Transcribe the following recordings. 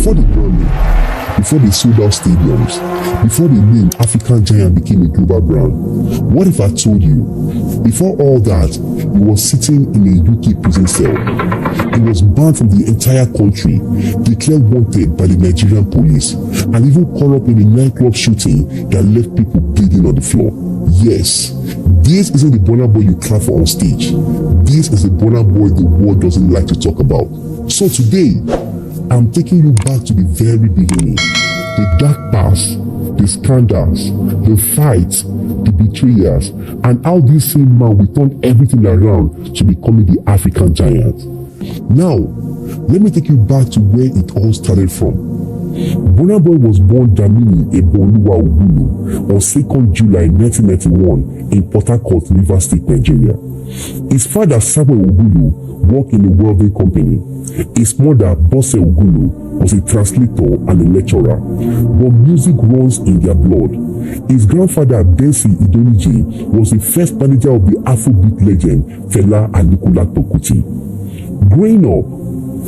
Before the branding, before they sold out stadiums, before the name African Giant became a global brand, what if I told you, before all that, he was sitting in a UK prison cell. He was banned from the entire country, declared wanted by the Nigerian police, and even caught up in a nightclub shooting that left people bleeding on the floor. Yes, this isn't the Burna Boy you clap for on stage. This is the Burna Boy the world doesn't like to talk about. So today, I'm taking you back to the very beginning. The dark past, the scandals, the fights, the betrayers, and how this same man will turn everything around to becoming the African giant. Now, let me take you back to where it all started from. Burna Boy was born Dlamini Ebonluwa Ogulu on 2nd July 1991 in Port Harcourt, Rivers State, Nigeria. His father, Samuel Ogulu, worked in a welding company. His mother, Bose Ogulu, was a translator and a lecturer, but music runs in their blood. His grandfather, Bensi Idonije, was the first manager of the Afrobeat legend Fela Anikulapo Kuti. Growing up,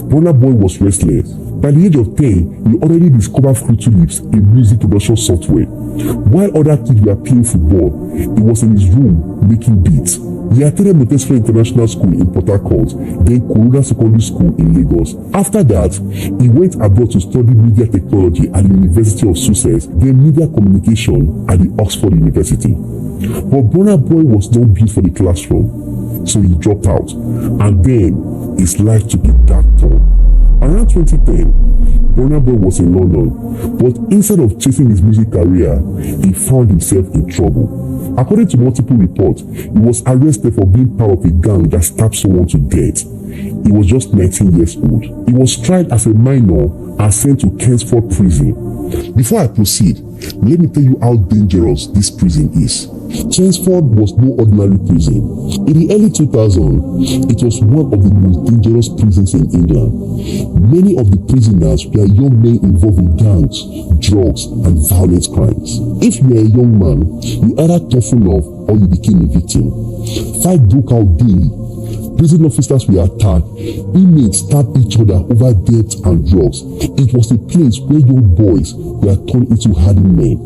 Burna Boy was restless. By the age of 10, he already discovered Fruit Lips, a music production software. While other kids were playing football, he was in his room making beats. He attended Montessori International School in Port Harcourt, then Corona Secondary School in Lagos. After that, he went abroad to study media technology at the University of Sussex, then media communication at the Oxford University. But Burna Boy was not built for the classroom, so he dropped out, and then his life took a dark turn. Around 2010, Burna Boy was in London, but instead of chasing his music career, he found himself in trouble. According to multiple reports, he was arrested for being part of a gang that stabbed someone to death. He was just 19 years old. He was tried as a minor and sent to Kensford prison. Before I proceed, let me tell you how dangerous this prison is. Kensford was no ordinary prison. In the early 2000s, it was one of the most dangerous prisons in England. Many of the prisoners were young men involved in gangs, drugs, and violent crimes. If you were a young man, you either toughened up or you became a victim. Fights broke out daily. Prison officers were attacked. Inmates stabbed each other over debt and drugs. It was a place where young boys were turned into hardened men.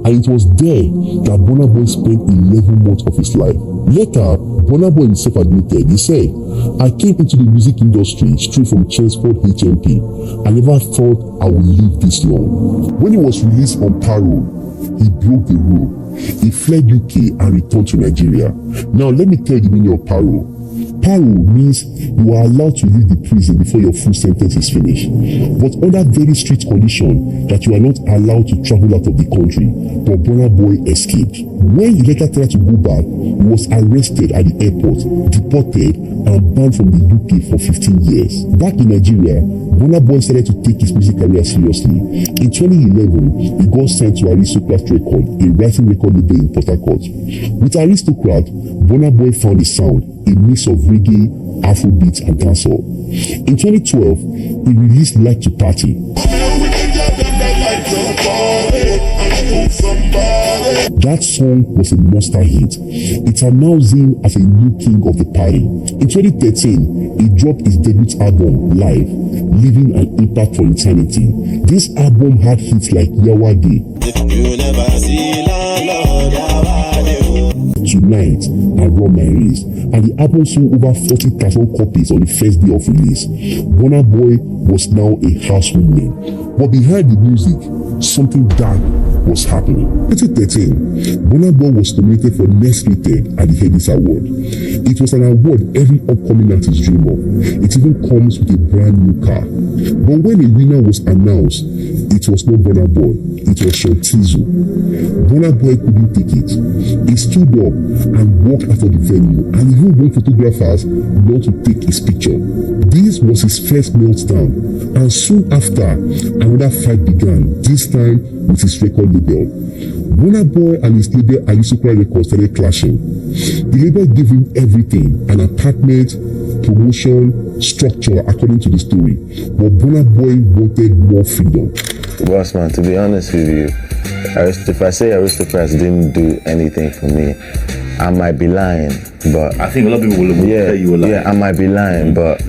And it was there that Burna Boy spent 11 months of his life. Later, Burna Boy himself admitted, he said, "I came into the music industry straight from Chelmsford HMP. I never thought I would live this long." When he was released on parole, he broke the rule. He fled UK and returned to Nigeria. Now let me tell you the meaning of parole. Parole means you are allowed to leave the prison before your full sentence is finished, but under very strict condition that you are not allowed to travel out of the country. But Burna Boy escaped. When he later tried to go back, he was arrested at the airport, deported, and banned from the UK for 15 years. Back in Nigeria, Burna Boy started to take his music career seriously. In 2011, he got signed to Aristocrat Record, a writing record label in Port Harcourt. With Aristocrat, Burna Boy found a sound, a mix of reggae, Afrobeats, and dancehall. In 2012, he released Like to Party. That song was a monster hit. It announced him as a new king of the party. In 2013, he dropped his debut album, Live, Leaving an Impact for Eternity. This album had hits like Yawade, Tonight, and Run My Race, and the album sold over 40,000 copies on the first day of release. Burna Boy was now a household name. But behind the music, something dark was happening. In 2013, Burna Boy was nominated for Next Rated at the Headies Award. It was an award every upcoming artist dream of. It even comes with a brand new car. But when a winner was announced, it was not Burna Boy, it was Shantizo. Burna Boy couldn't take it. He stood up and walked out of the venue and even warned photographers not to take his picture. This was his first meltdown, and soon after, another fight began, this time with his record label. Burna Boy and his label Aristocrat Records started clashing. The label gave him everything, an apartment, promotion, structure according to the story, but Burna Boy wanted more freedom. Boss man, to be honest with you, if I say Aristocrats didn't do anything for me, I might be lying, but I think a lot of people will say you were lying. Yeah, I might be lying, but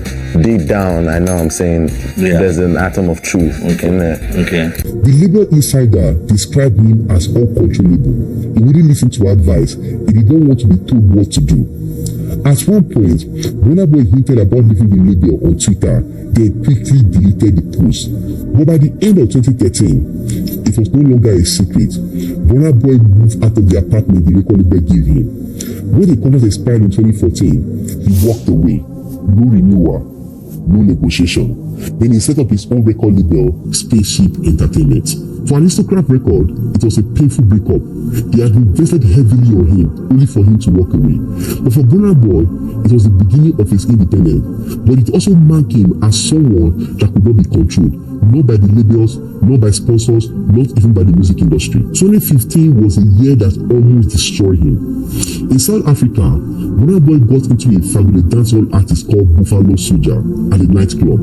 deep down, I know I'm saying there's an atom of truth in there. The label insider described him as uncontrollable. He wouldn't listen to advice. He did not want to be told what to do. At one point, Burna Boy hinted about leaving the label on Twitter, then quickly deleted the post. But by the end of 2013, it was no longer a secret. Burna Boy moved out of the apartment the record label gave him. When the contract expired in 2014, he walked away. No renewal, no negotiation. Then he set up his own record label, Spaceship Entertainment. For Aristocrat record, it was a painful breakup. They had invested heavily on him, only for him to walk away. But for Burna Boy, it was the beginning of his independence. But it also marked him as someone that could not be controlled, not by the labels, not by sponsors, not even by the music industry. 2015 was a year that almost destroyed him. In South Africa, Burna Boy got into a fight with a dancehall artist called Buffalo Soldier at a nightclub.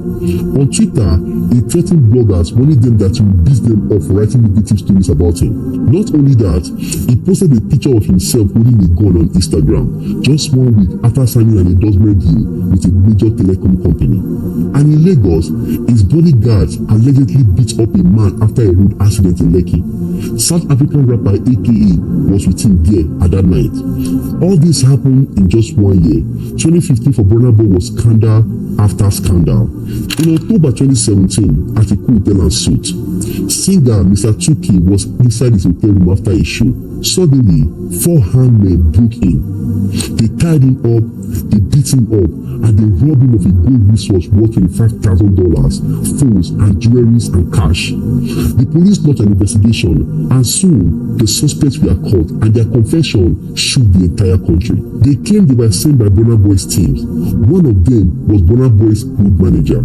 On Twitter, he threatened bloggers, warning them that he would beat them up for writing negative stories about him. Not only that, he posted a picture of himself holding a gun on Instagram, just 1 week after signing an endorsement deal with a major telecom company. And in Lagos, his bodyguards allegedly beat up a man after a road accident in Lekki. South African rapper AKA was with him there at that night. All this happened in just 1 year. 2015 for Burna Boy was scandal after scandal. In October 2017, at a hotel and suit, singer Mr. Tuki was inside his hotel room after a show. Suddenly, 4 armed men broke in. They tied him up, they beat him up, and they robbed him of a gold wristwatch worth $25,000, phones and jewelries and cash. The police launched an investigation, and soon the suspects were caught, and their confession shook the entire country. They claimed they were sent by Burna Boy's teams. One of them was Burna Boy's road manager.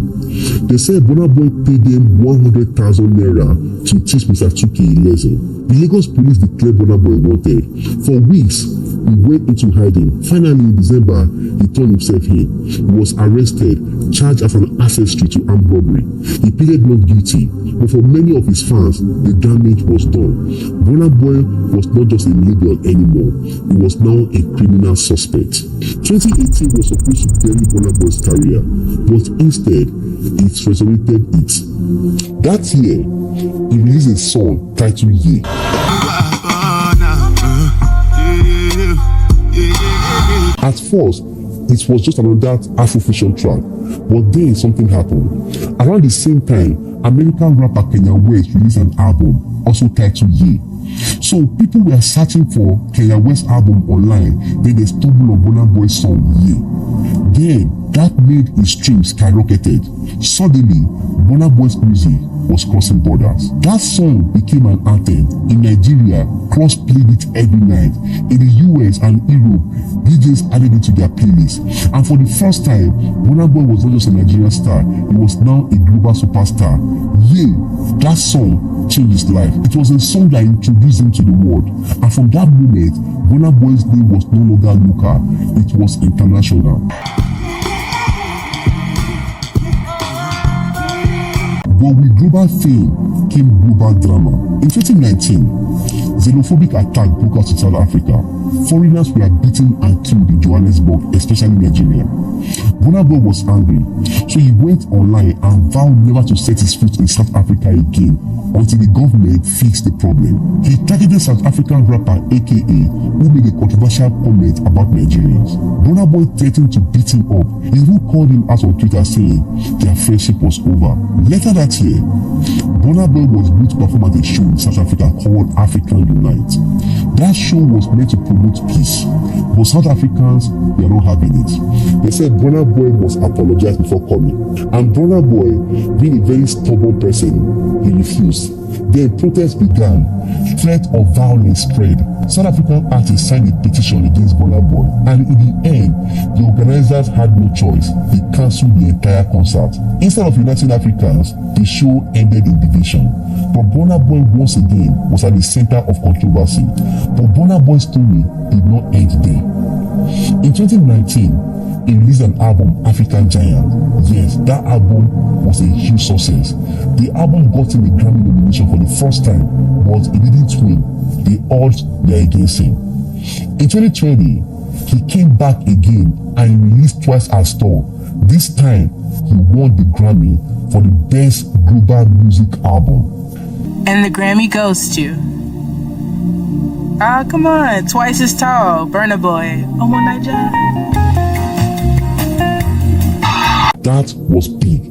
They said Burna Boy paid them 100,000 naira to teach Mr. Tuki a lesson. The Lagos police declared Burna Boy wanted. For weeks, he went into hiding. Finally, in December, he turned himself in. He was arrested, charged as an accessory to armed robbery. He pleaded not guilty, but for many of his fans, the damage was done. Burna Boy was not just a label anymore. He was now a criminal suspect. 2018 was supposed to bury Burna Boy's career, but instead, it resurrected it. That year, he released a song titled Ye. At first, it was just another Afrofusion track, but then something happened. Around the same time, American rapper Kanye West released an album, also titled Ye. So people were searching for Kanye West's album online, then they stumbled on Burna Boy's song Ye. Then, that made his streams skyrocketed. Suddenly, Burna Boy's music was crossing borders. That song became an anthem. In Nigeria, Cross played it every night. In the US and Europe, DJs added it to their playlist. And for the first time, Burna Boy was not just a Nigerian star, he was now a global superstar. Yeah, that song changed his life. It was a song that introduced him to the world. And from that moment, Burna Boy's name was no longer local, it was international. But with global fame came global drama. In 2019, xenophobic attack broke out in South Africa. Foreigners were beaten and killed in Johannesburg, especially Nigeria. Burna Boy was angry, so he went online and vowed never to set his foot in South Africa again until the government fixed the problem. He targeted South African rapper AKA, who made a controversial comment about Nigerians. Burna Boy threatened to beat him up. He even called him out on Twitter saying their friendship was over. Later that year, Burna Boy was going to perform at a show in South Africa called African Unite. That show was meant to promote peace, but South Africans were not having it. They said Burna Boy must apologize before coming, and Burna Boy, being a very stubborn person, he refused. Then protests began. Threat of violence spread. South African artists signed a petition against Burna Boy, and in the end, the organizers had no choice. They cancelled the entire concert. Instead of uniting Africans, the show ended in division. But Burna Boy once again was at the center of controversy. But Burna Boy's story did not end there. In 2019, he released an album, African Giant. Yes, that album was a huge success. The album got him a Grammy nomination for the first time, but he didn't win. The odds were against him. In 2020, he came back again and he released twice as tall. This time, he won the Grammy for the Best Global Music Album. And the Grammy goes to... Ah, come on, Twice as Tall, Burna Boy, Omo Naija. That was big.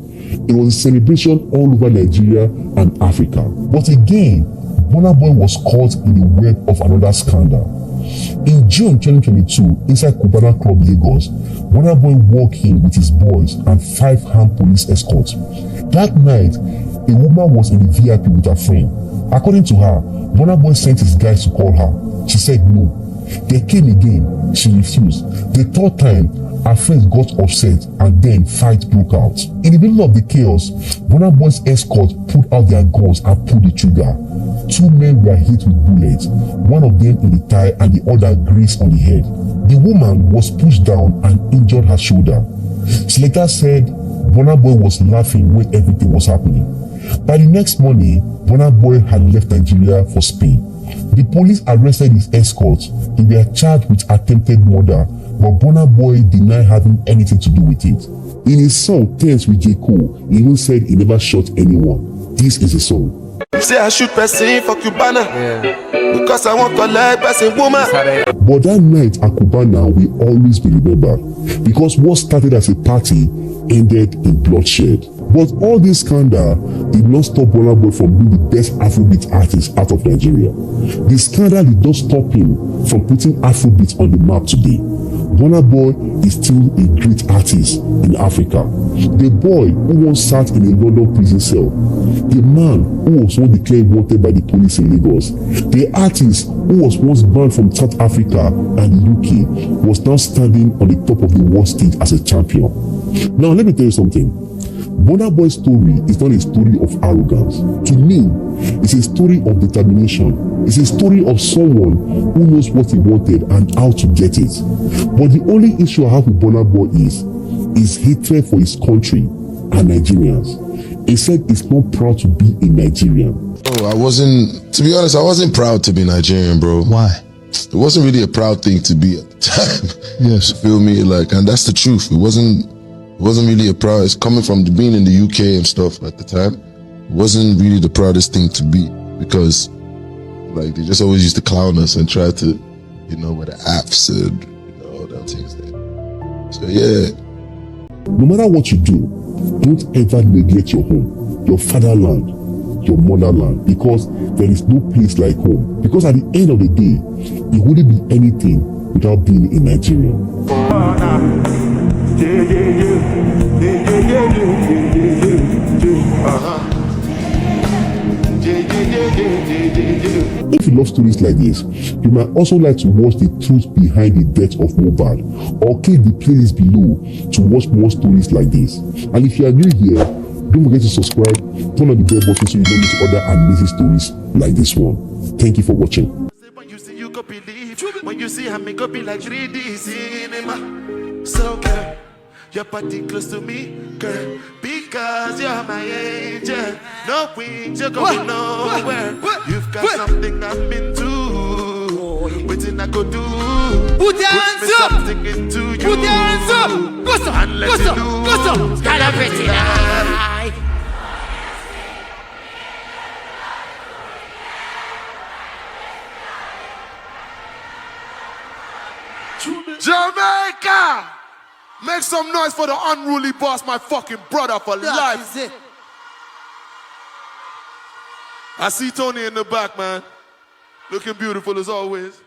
It was a celebration all over Nigeria and Africa. But again, Burna Boy was caught in the web of another scandal. In June 2022, inside Cubana Club Lagos, Burna Boy walked in with his boys and 5 armed police escorts. That night, a woman was in the VIP with her friend. According to her, Burna Boy sent his guys to call her. She said no. They came again. She refused. The third time, her friends got upset and then fight broke out. In the middle of the chaos, Burna Boy's escorts pulled out their guns and pulled the trigger. 2 men were hit with bullets, one of them in the thigh and the other grazed on the head. The woman was pushed down and injured her shoulder. Selector said Burna Boy was laughing when everything was happening. By the next morning, Burna Boy had left Nigeria for Spain. The police arrested his escorts. They were charged with attempted murder, but Burna Boy denied having anything to do with it. In his song Tense with J. Cole, he even said he never shot anyone. This is a song. Say I shoot person for Cubana, because I want to collect person woman. But that night at Cubana will always be remembered, because what started as a party ended in bloodshed. But all this scandal did not stop Burna Boy from being the best Afrobeat artist out of Nigeria. The scandal did not stop him from putting Afrobeat on the map today. Burna Boy is still a great artist in Africa. The boy who once sat in a London prison cell. The man who was once declared wanted by the police in Lagos. The artist who was once banned from South Africa and the UK was now standing on the top of the world stage as a champion. Now let me tell you something. Burna Boy's story is not a story of arrogance. To me, it's a story of determination. It's a story of someone who knows what he wanted and how to get it. But the only issue I have with Burna Boy is his hatred for his country and Nigerians. He said he's not proud to be a Nigerian. Oh, to be honest, I wasn't proud to be Nigerian, bro. Why? It wasn't really a proud thing to be at the time. Yes. You feel me? And that's the truth. It wasn't really a proud. It's coming from being in the UK and stuff at the time. It wasn't really the proudest thing to be, because they just always used to clown us and try to, with the apps and all that things there. So yeah. No matter what you do, don't ever neglect your home, your fatherland, your motherland, because there is no place like home. Because at the end of the day, it wouldn't be anything without being a Nigerian. If you love stories like this, you might also like to watch the truth behind the death of Mohbad, or click the playlist below to watch more stories like this. And if you are new here, don't forget to subscribe, turn on the bell button so you don't miss other amazing stories like this one. Thank you for watching. When you see, you go believe. When you see, I make go be like 3D cinema. So girl, your body close to me, girl, because you're my angel. No wings, you're going nowhere. You've got something I'm into. Waiting I go do. Put your hands up. Something into you. Put your hands up. Go so. And let Go so. it loose. Go so. Got a pretty eye. Jamaica! Make some noise for the unruly boss, my fucking brother for life. Is it. I see Tony in the back, man. Looking beautiful as always.